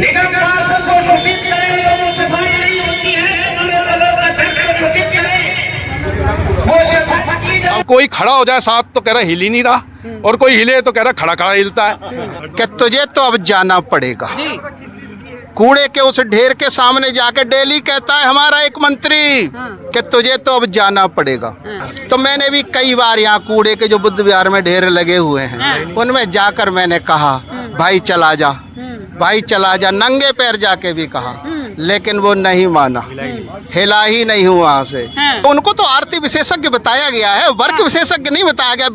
निगम पार्षद को सूचित करें, लोगों से सफाई नहीं होती है, को सूचित करें, वो सफाई की अब कोई खड़ा हो जाए साथ तो कह रहा हिल ही नहीं रहा, और कोई हिले तो कह रहा खड़ा खड़ा हिलता है। कि तुझे तो अब जाना पड़ेगा। कूड़े के उस ढेर के सामने जाके डेली कहता है हमारा एक मंत्री कि तुझे तो अब जाना पड़ेगा। तो मैंने भी कई बार यहाँ कूड़े के जो बुद्ध विहार में ढेर लगे हुए हैं उनमें जाकर मैंने कहा भाई चला जा, भाई चला जा, नंगे पैर जाके भी कहा, लेकिन वो नहीं माना, हिला ही नहीं हुआ वहाँ से। उनको तो आरती विशेषज्ञ बताया गया है, वर्ग विशेषज्ञ नहीं बताया गया,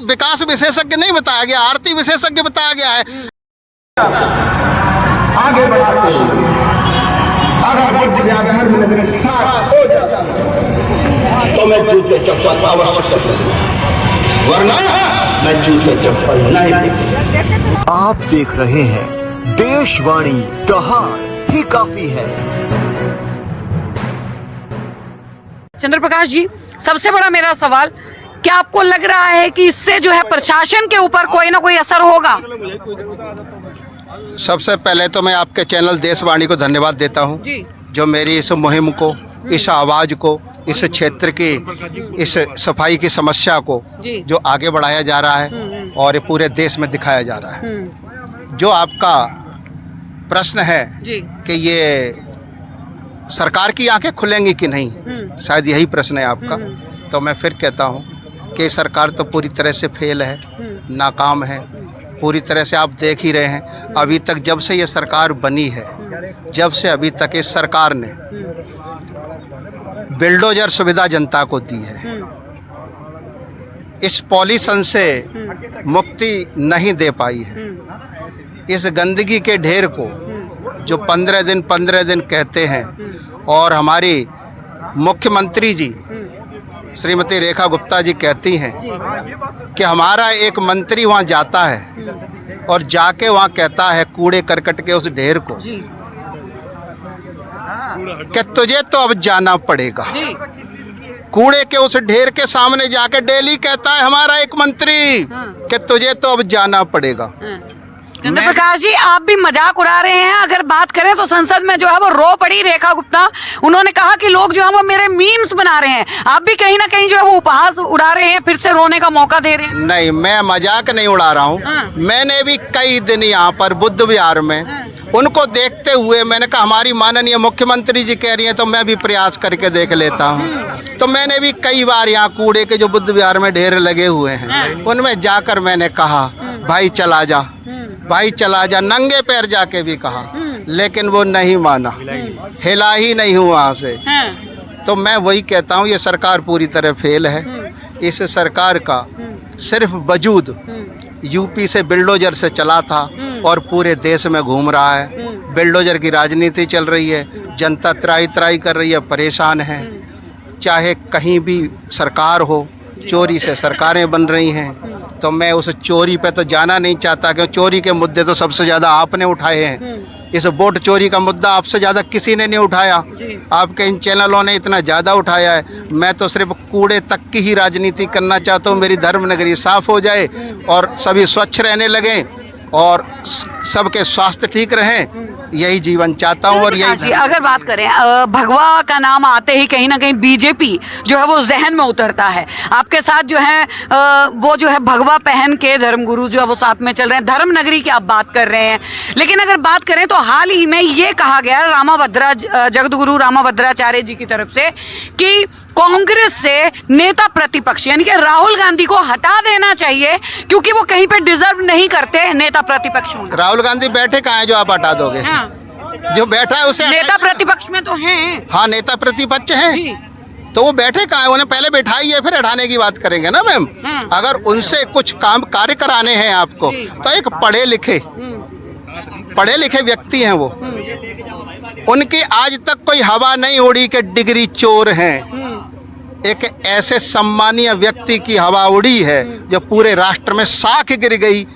विकास विशेषज्ञ नहीं बताया गया, आरती विशेषज्ञ बताया गया है। आगे बढ़ाते अगर बुद्ध विहार धर्म नगरी साफ हो जाता तो मैं जूते चप्पल अवश्य करूंगा, वरना मैं जूते चप्पल नहीं। आप देख रहे हैं देशवाणी, दहाड़ ही काफी है। चंद्र प्रकाश जी, सबसे बड़ा मेरा सवाल, क्या आपको लग रहा है कि इससे जो है प्रशासन के ऊपर कोई ना कोई असर होगा? सबसे पहले तो मैं आपके चैनल देशवाणी को धन्यवाद देता हूं, जो मेरी इस मुहिम को, इस आवाज को, इस क्षेत्र की इस सफाई की समस्या को जो आगे बढ़ाया जा रहा है और ये पूरे देश में दिखाया जा रहा है। जो आपका प्रश्न है कि ये सरकार की आंखें खुलेंगी कि नहीं, शायद यही प्रश्न है आपका, तो मैं फिर कहता हूं कि सरकार तो पूरी तरह से फेल है, नाकाम है, पूरी तरह से आप देख ही रहे हैं। अभी तक जब से ये सरकार बनी है, जब से अभी तक इस सरकार ने बिल्डोजर सुविधा जनता को दी है, इस पॉल्यूशन से मुक्ति नहीं दे पाई है। इस गंदगी के ढेर को जो 15 दिन कहते हैं, और हमारी मुख्यमंत्री जी श्रीमती रेखा गुप्ता जी कहती हैं कि हमारा एक मंत्री वहाँ जाता है और जाके वहाँ कहता है कूड़े करकट के उस ढेर को कि तुझे तो अब जाना पड़ेगा। कूड़े के उस ढेर के सामने जाके डेली कहता है हमारा एक मंत्री कि तुझे तो अब जाना पड़ेगा। चंद्र प्रकाश जी, आप भी मजाक उड़ा रहे हैं। अगर बात करें तो संसद में जो है वो रो पड़ी रेखा गुप्ता, उन्होंने कहा कि लोग जो है वो मेरे मीम्स बना रहे हैं। आप भी कहीं ना कहीं जो है वो उपहास उड़ा रहे हैं, फिर से रोने का मौका दे रहे हैं। नहीं, मैं मजाक नहीं उड़ा रहा हूँ। मैंने भी कई दिन यहाँ पर बुद्ध विहार में उनको देखते हुए मैंने कहा हमारी माननीय मुख्यमंत्री जी कह रही हैं तो मैं भी प्रयास करके देख लेता हूँ। तो मैंने भी कई बार यहाँ कूड़े के जो बुद्ध विहार में ढेर लगे हुए हैं उनमें जाकर मैंने कहा भाई चला जा, भाई चला जा, नंगे पैर जाके भी कहा, लेकिन वो नहीं माना, हिला ही नहीं हुआ वहाँ से। तो मैं वही कहता हूँ ये सरकार पूरी तरह फेल है। इस सरकार का सिर्फ वजूद यूपी से बिल्डोजर से चला था और पूरे देश में घूम रहा है। बिल्डोजर की राजनीति चल रही है, जनता त्राही त्राही कर रही है, परेशान है। चाहे कहीं भी सरकार हो, चोरी से सरकारें बन रही हैं। तो मैं उस चोरी पे तो जाना नहीं चाहता, क्योंकि चोरी के मुद्दे तो सबसे ज़्यादा आपने उठाए हैं। इस वोट चोरी का मुद्दा आपसे ज़्यादा किसी ने नहीं उठाया, आपके इन चैनलों ने इतना ज़्यादा उठाया है। मैं तो सिर्फ कूड़े तक की ही राजनीति करना चाहता हूँ। मेरी धर्म नगरी साफ हो जाए और सभी स्वच्छ रहने लगें और सबके स्वास्थ्य ठीक रहें, यही जीवन चाहता हूँ। और यही अगर बात करें भगवा का नाम आते ही कहीं ना कहीं बीजेपी जो है वो जहन में उतरता है। आपके साथ जो है वो जो है भगवा पहन के धर्मगुरु जो है वो साथ में चल रहे हैं, धर्म नगरी की आप बात कर रहे हैं। लेकिन अगर बात करें तो हाल ही में ये कहा गया जगतगुरु रामाभद्राचार्य जी की तरफ से कि कांग्रेस से नेता प्रतिपक्ष यानी कि राहुल गांधी को हटा देना चाहिए, क्योंकि वो कहीं पे डिजर्व नहीं करते नेता प्रतिपक्ष होना। राहुल गांधी बैठे कहाँ हैं जो आप हटा दोगे? जो बैठा है उसे नेता प्रतिपक्ष में तो हैं। हाँ, नेता प्रतिपक्ष हैं, तो वो बैठे कहाँ हैं? उन्हें पहले बैठाई है, फिर हटाने की बात करेंगे ना मैम। अगर उनसे कुछ कार्य कराने हैं आपको, तो एक पढ़े लिखे व्यक्ति हैं वो। उनकी आज तक कोई हवा नहीं उड़ी कि डिग्री चोर हैं। एक ऐसे सम्मानीय व्यक्ति की हवा उड़ी है जो पूरे राष्ट्र में साख गिर गई।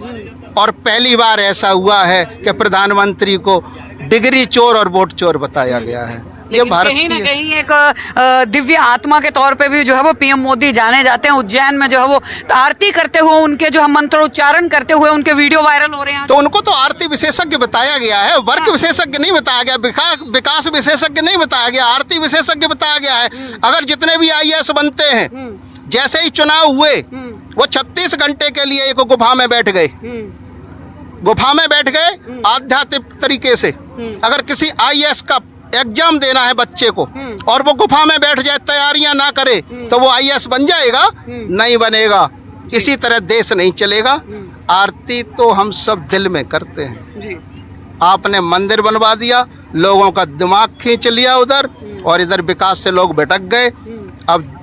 और पहली बार ऐसा हुआ है कि प्रधानमंत्री को डिग्री चोर और वोट चोर बताया गया है। ये भारत कहीं ना की कहीं एक दिव्य आत्मा के तौर पे भी जो है वो पीएम मोदी जाने जाते हैं। उज्जैन में जो है वो आरती करते हुए, उनके जो है मंत्रोच्चारण करते हुए उनके वीडियो वायरल हो रहे हैं। तो उनको तो आरती विशेषज्ञ बताया गया है, वर्ग विशेषज्ञ नहीं बताया गया, विकास विशेषज्ञ नहीं बताया गया, आरती विशेषज्ञ बताया गया है। अगर जितने भी IAS बनते हैं, जैसे ही चुनाव हुए वो 36 घंटे के लिए एक गुफा में बैठ गए, गुफा में बैठ गए आध्यात्मिक तरीके से। अगर किसी IAS का एग्जाम देना है बच्चे को और वो गुफा में बैठ जाए, तैयारियां ना करे, तो वो IAS बन जाएगा? नहीं बनेगा। इसी तरह देश नहीं चलेगा। आरती तो हम सब दिल में करते हैं। आपने मंदिर बनवा दिया, लोगों का दिमाग खींच लिया उधर, और इधर विकास से लोग भटक गए। अब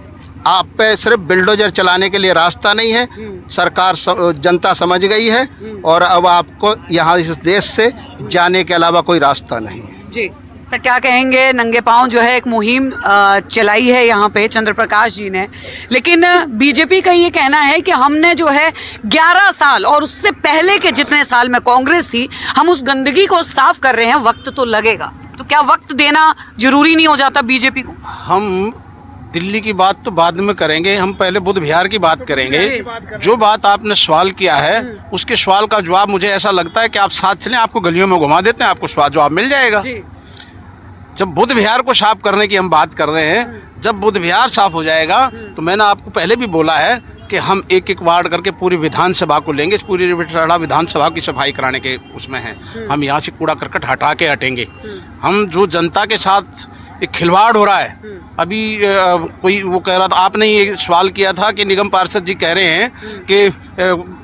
आप पे सिर्फ बिल्डोजर चलाने के लिए रास्ता नहीं है। सरकार जनता समझ गई है, और अब आपको यहाँ इस देश से जाने के अलावा कोई रास्ता नहीं है। जी सर, क्या कहेंगे? नंगे पांव जो है एक मुहिम चलाई है यहाँ पे चंद्र प्रकाश जी ने, लेकिन बीजेपी का ये कहना है कि हमने जो है 11 साल और उससे पहले के जितने साल में कांग्रेस थी, हम उस गंदगी को साफ कर रहे हैं। वक्त तो लगेगा, तो क्या वक्त देना जरूरी नहीं हो जाता बीजेपी को? हम दिल्ली की बात तो बाद में करेंगे, हम पहले बुध विहार की बात करेंगे। जो बात आपने सवाल किया है, उसके सवाल का जवाब मुझे ऐसा लगता है कि आप साथ चलें, आपको गलियों में घुमा देते हैं, आपको जवाब मिल जाएगा। जब बुध विहार को साफ करने की हम बात कर रहे हैं, जब बुध विहार साफ हो जाएगा, तो मैंने आपको पहले भी बोला है कि हम एक एक वार्ड करके पूरी विधानसभा को लेंगे, पूरी विधानसभा की सफाई कराने के उसमें हैं। हम यहाँ से कूड़ा करकट हटा के हटेंगे। हम जो जनता के साथ एक खिलवाड़ हो रहा है, अभी कोई वो कह रहा था, आपने ये सवाल किया था कि निगम पार्षद जी कह रहे हैं कि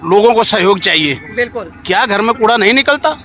लोगों को सहयोग चाहिए। बिल्कुल। क्या घर में कूड़ा नहीं निकलता?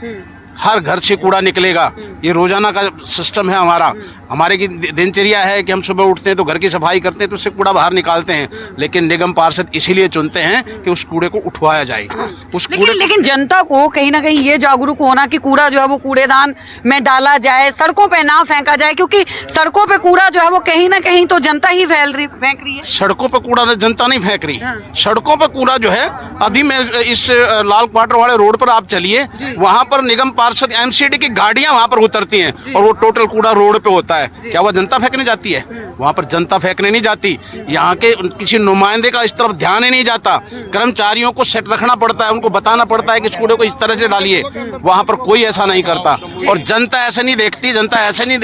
हर घर से कूड़ा निकलेगा। ये रोजाना का सिस्टम है हमारा। हमारे की दिनचर्या है कि हम सुबह उठते हैं तो घर की सफाई करते हैं, तो उससे कूड़ा बाहर निकालते हैं। लेकिन निगम पार्षद इसीलिए चुनते हैं कि उस कूड़े को उठवाया जाए। उस कूड़े लेकिन जनता को कहीं ना कहीं ये जागरूक होना कि कूड़ा जो है वो कूड़ेदान में डाला जाए, सड़कों पे ना फेंका जाए, क्योंकि सड़कों पे कूड़ा जो है वो कहीं ना कहीं तो जनता ही फेंक रही है। सड़कों पे कूड़ा जनता नहीं फेंक रही। सड़कों पे कूड़ा जो है, अभी मैं इस लाल क्वार्टर वाले रोड पर आप चलिए, वहाँ पर निगम पार्षद MCD की गाड़ियां वहाँ पर उतरती हैं और वो टोटल कूड़ा रोड पे होता है। क्या वो जनता फेंकने जाती है? वहाँ पर जनता फेंकने नहीं जाती। यहाँ के किसी नुमाइंदे का इस तरफ ध्यान ही नहीं जाता। कर्मचारियों को सेट रखना पड़ता है, उनको बताना पड़ता है कि इस कूड़े को इस तरह से डालिए। वहाँ पर कोई ऐसा नहीं करता, और जनता ऐसे नहीं देखती। जनता ऐसे नहीं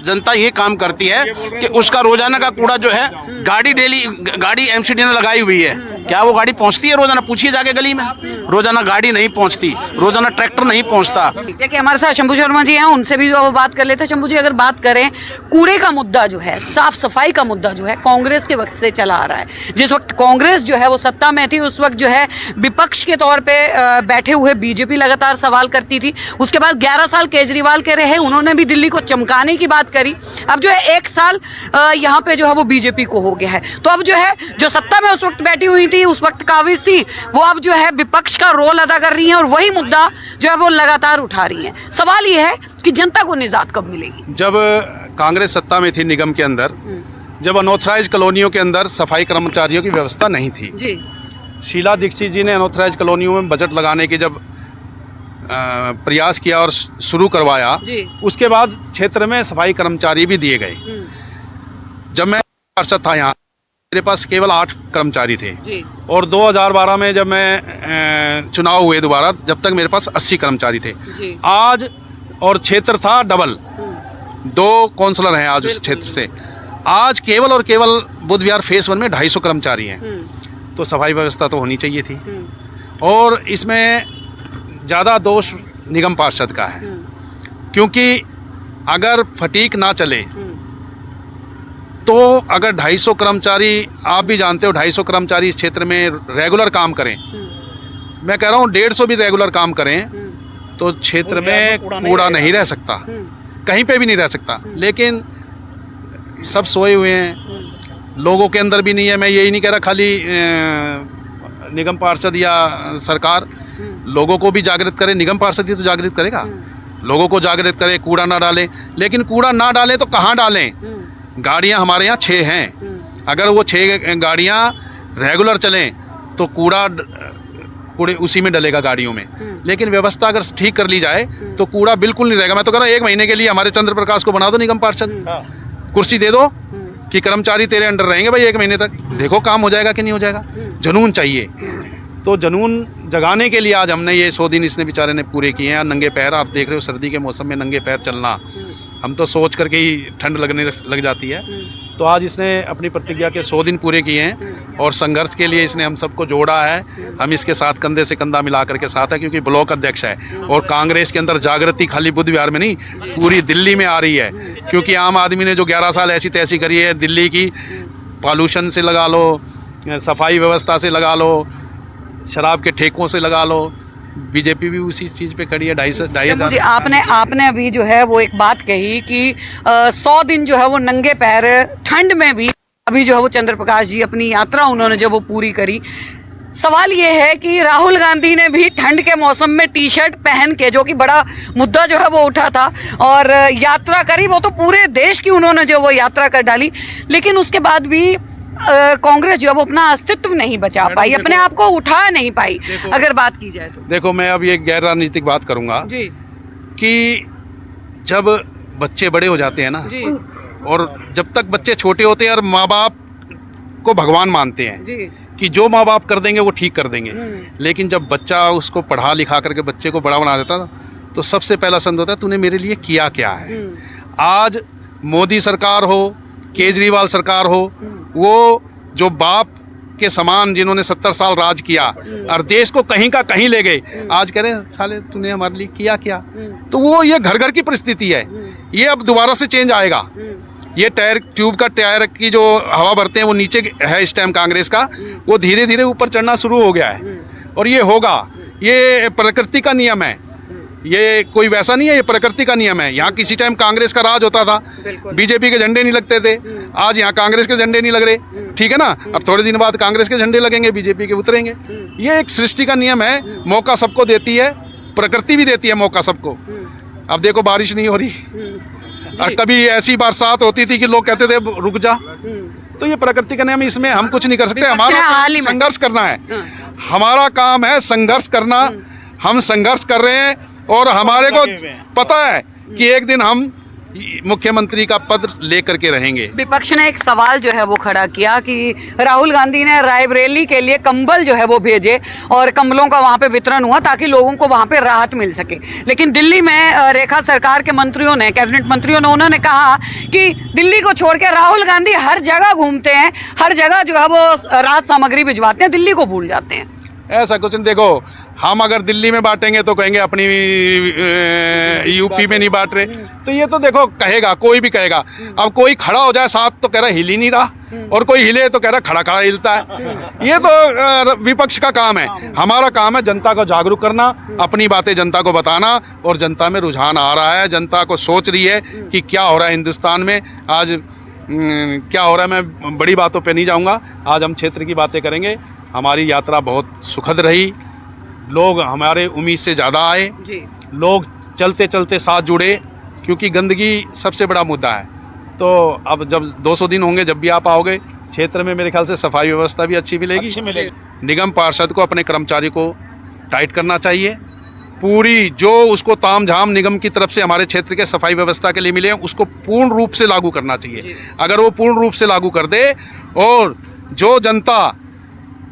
जनता ये काम करती है कि उसका रोजाना का कूड़ा जो है, गाड़ी MCD ने लगाई हुई है। क्या वो गाड़ी पहुँचती है रोजाना? पूछिए जाके गली में। रोजाना गाड़ी नहीं पहुँचती, रोजाना ट्रैक्टर नहीं पहुँचता। देखिए हमारे साथ शंभू शर्मा जी हैं, उनसे भी वो बात कर लेते हैं। शंभू जी, अगर बात करें कूड़े का मुद्दा जो है, साफ सफाई का मुद्दा जो है, कांग्रेस के वक्त से चला आ रहा है। जिस वक्त कांग्रेस जो है वो सत्ता में थी, उस वक्त जो है विपक्ष के तौर पे बैठे हुए बीजेपी लगातार सवाल करती थी। उसके बाद 11 साल केजरीवाल के रहे, उन्होंने भी दिल्ली को चमकाने की बात करी। अब जो है 1 साल यहाँ पे जो है वो बीजेपी को हो गया है। तो अब जो है जो सत्ता में उस वक्त बैठी हुई थी, उस वक्त काबिज थी, वो अब जो है विपक्ष का रोल अदा कर रही हैं और वही मुद्दा जो है वो लगातार उठा रही हैं। सवाल ये है कि जनता को निजात कब मिलेगी? जब कांग्रेस सत्ता में थी निगम के अंदर, जब अनऑथराइज कॉलोनियों के अंदर सफाई कर्मचारियों की व्यवस्था नहीं थी जी। शीला दीक्षित जी ने अनऑथराइज कॉलोनियों में बजट लगाने के जब प्रयास किया और शुरू करवाया, उसके बाद क्षेत्र में सफाई कर्मचारी भी दिए गए। जब मैं पार्षद था यहाँ, मेरे पास केवल 8 कर्मचारी थे जी। और 2012 में जब मैं चुनाव हुए दोबारा, जब तक मेरे पास 80 कर्मचारी थे जी। आज और क्षेत्र था डबल, 2 काउंसलर हैं आज उस क्षेत्र से। आज केवल और केवल बुध विहार फेस 1 में 250 कर्मचारी हैं। तो सफाई व्यवस्था तो होनी चाहिए थी, और इसमें ज़्यादा दोष निगम पार्षद का है, क्योंकि अगर फटीक ना चले तो अगर 250 कर्मचारी, आप भी जानते हो 250 कर्मचारी इस क्षेत्र में रेगुलर काम करें, मैं कह रहा हूँ 150 भी रेगुलर काम करें, तो क्षेत्र में कूड़ा नहीं रह सकता, कहीं पे भी नहीं रह सकता। लेकिन सब सोए हुए हैं, लोगों के अंदर भी नहीं है। मैं यही नहीं कह रहा खाली निगम पार्षद या सरकार, लोगों को भी जागृत करे। निगम पार्षद ही तो जागृत करेगा, लोगों को जागृत करे, कूड़ा ना डालें। लेकिन कूड़ा ना डालें तो कहाँ डालें? गाड़ियाँ हमारे यहाँ 6 हैं, अगर वो 6 गाड़ियाँ रेगुलर चलें तो कूड़े उसी में डलेगा गाड़ियों में। लेकिन व्यवस्था अगर ठीक कर ली जाए तो कूड़ा बिल्कुल नहीं रहेगा। मैं तो कह रहा हूँ 1 महीने के लिए हमारे चंद्र प्रकाश को बना दो निगम पार्षद, कुर्सी दे दो कि कर्मचारी तेरे अंडर रहेंगे भाई 1 महीने तक, देखो काम हो जाएगा कि नहीं हो जाएगा। जुनून चाहिए, तो जुनून जगाने के लिए आज हमने ये 100 दिन इसने बेचारे ने पूरे किए हैं। नंगे पैर, आप देख रहे हो सर्दी के मौसम में नंगे पैर चलना, हम तो सोच करके ही ठंड लगने लग जाती है। तो आज इसने अपनी प्रतिज्ञा के 100 दिन पूरे किए हैं और संघर्ष के लिए इसने हम सबको जोड़ा है। हम इसके साथ कंधे से कंधा मिला करके साथ है, क्योंकि ब्लॉक अध्यक्ष है और कांग्रेस के अंदर जागृति खाली बुद्ध विहार में नहीं पूरी दिल्ली में आ रही है। क्योंकि आम आदमी ने जो 11 साल ऐसी तैसी करी है दिल्ली की, पॉल्यूशन से लगा लो, सफाई व्यवस्था से लगा लो, शराब के ठेकों से लगा लो, बीजेपी भी उसी चीज़ पे खड़ी है। 2,500 आपने अभी जो है वो एक बात कही कि 100 दिन जो है वो नंगे पैर ठंड में भी अभी जो है वो चंद्र प्रकाश जी अपनी यात्रा उन्होंने जब वो पूरी करी। सवाल ये है कि राहुल गांधी ने भी ठंड के मौसम में टी शर्ट पहन के, जो कि बड़ा मुद्दा जो है वो उठा था, और यात्रा करी। वो तो पूरे देश की उन्होंने जो वो यात्रा कर डाली, लेकिन उसके बाद भी कांग्रेस जो है वो अपना अस्तित्व नहीं बचा पाई, अपने आप को उठा नहीं पाई। अगर बात की जाए तो देखो, मैं अब ये गैर राजनीतिक बात करूंगा जी कि जब बच्चे बड़े हो जाते हैं ना जी, और जब तक बच्चे छोटे होते हैं और माँ बाप को भगवान मानते हैं जी, कि जो माँ बाप कर देंगे वो ठीक कर देंगे, लेकिन जब बच्चा उसको पढ़ा लिखा करके बच्चे को बड़ा बना देता तो सबसे पहला संदेश होता है तूने मेरे लिए किया क्या है। आज मोदी सरकार हो, केजरीवाल सरकार हो, वो जो बाप के समान जिन्होंने 70 साल राज किया और देश को कहीं का कहीं ले गए, आज कह रहे हैं साले तूने हमारे लिए किया क्या। तो वो ये घर घर की परिस्थिति है, ये अब दोबारा से चेंज आएगा। ये टायर ट्यूब का टायर की जो हवा भरते हैं वो नीचे है इस टाइम कांग्रेस का, वो धीरे धीरे ऊपर चढ़ना शुरू हो गया है और ये होगा। ये प्रकृति का नियम है, ये कोई वैसा नहीं है, ये प्रकृति का नियम है। यहाँ किसी टाइम कांग्रेस का राज होता था, बीजेपी के झंडे नहीं लगते थे, आज यहाँ कांग्रेस के झंडे नहीं लग रहे, ठीक है ना। अब थोड़े दिन बाद कांग्रेस के झंडे लगेंगे, बीजेपी के उतरेंगे। ये एक सृष्टि का नियम है, मौका सबको देती है, प्रकृति भी देती है मौका सबको। अब देखो बारिश नहीं हो रही और कभी ऐसी बरसात होती थी कि लोग कहते थे रुक जा, तो ये प्रकृति का नियम, इसमें हम कुछ नहीं कर सकते। हमारा संघर्ष करना है, हमारा काम है संघर्ष करना। हम संघर्ष कर रहे हैं और हमारे को पता है कि एक दिन हम मुख्यमंत्री का पद लेकर के रहेंगे। विपक्ष ने एक सवाल जो है वो खड़ा किया कि राहुल गांधी ने रायबरेली के लिए कंबल जो है वो भेजे और कंबलों का वहां पे वितरण हुआ ताकि लोगों को वहां पे राहत मिल सके, लेकिन दिल्ली में रेखा सरकार के मंत्रियों ने, कैबिनेट मंत्रियों ने, उन्होंने कहा कि दिल्ली को छोड़ के राहुल गांधी हर जगह घूमते हैं, हर जगह जो है वो राहत सामग्री भिजवाते हैं, दिल्ली को भूल जाते हैं। ऐसा कुछ नहीं। देखो, हम अगर दिल्ली में बांटेंगे तो कहेंगे अपनी यूपी में नहीं बांट रहे, तो ये तो देखो कहेगा, कोई भी कहेगा। अब कोई खड़ा हो जाए साथ तो कह रहा हिल ही नहीं रहा, और कोई हिले तो कह रहा खड़ा खड़ा हिलता है। ये तो विपक्ष का काम है। हमारा काम है जनता को जागरूक करना, अपनी बातें जनता को बताना, और जनता में रुझान आ रहा है, जनता को सोच रही है कि क्या हो रहा है हिंदुस्तान में आज, क्या हो रहा है। मैं बड़ी बातों पे नहीं जाऊँगा, आज हम क्षेत्र की बातें करेंगे। हमारी यात्रा बहुत सुखद रही, लोग हमारे उम्मीद से ज़्यादा आए जी। लोग चलते चलते साथ जुड़े, क्योंकि गंदगी सबसे बड़ा मुद्दा है। तो अब जब 200 दिन होंगे, जब भी आप आओगे क्षेत्र में, मेरे ख्याल से सफाई व्यवस्था भी अच्छी मिलेगी। निगम पार्षद को अपने कर्मचारी को टाइट करना चाहिए, पूरी जो उसको ताम झाम निगम की तरफ से हमारे क्षेत्र के सफाई व्यवस्था के लिए मिले उसको पूर्ण रूप से लागू करना चाहिए। अगर वो पूर्ण रूप से लागू कर दे, और जो जनता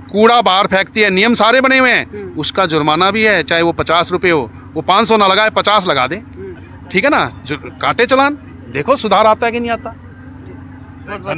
कूड़ा बाहर फेंकती है, नियम सारे बने हुए हैं, उसका जुर्माना भी है, चाहे वो 50 रुपये हो, वो 500 ना लगाए 50 लगा दे, ठीक है ना। जो काटे चलान, देखो सुधार आता है कि नहीं आता। धन्यवाद।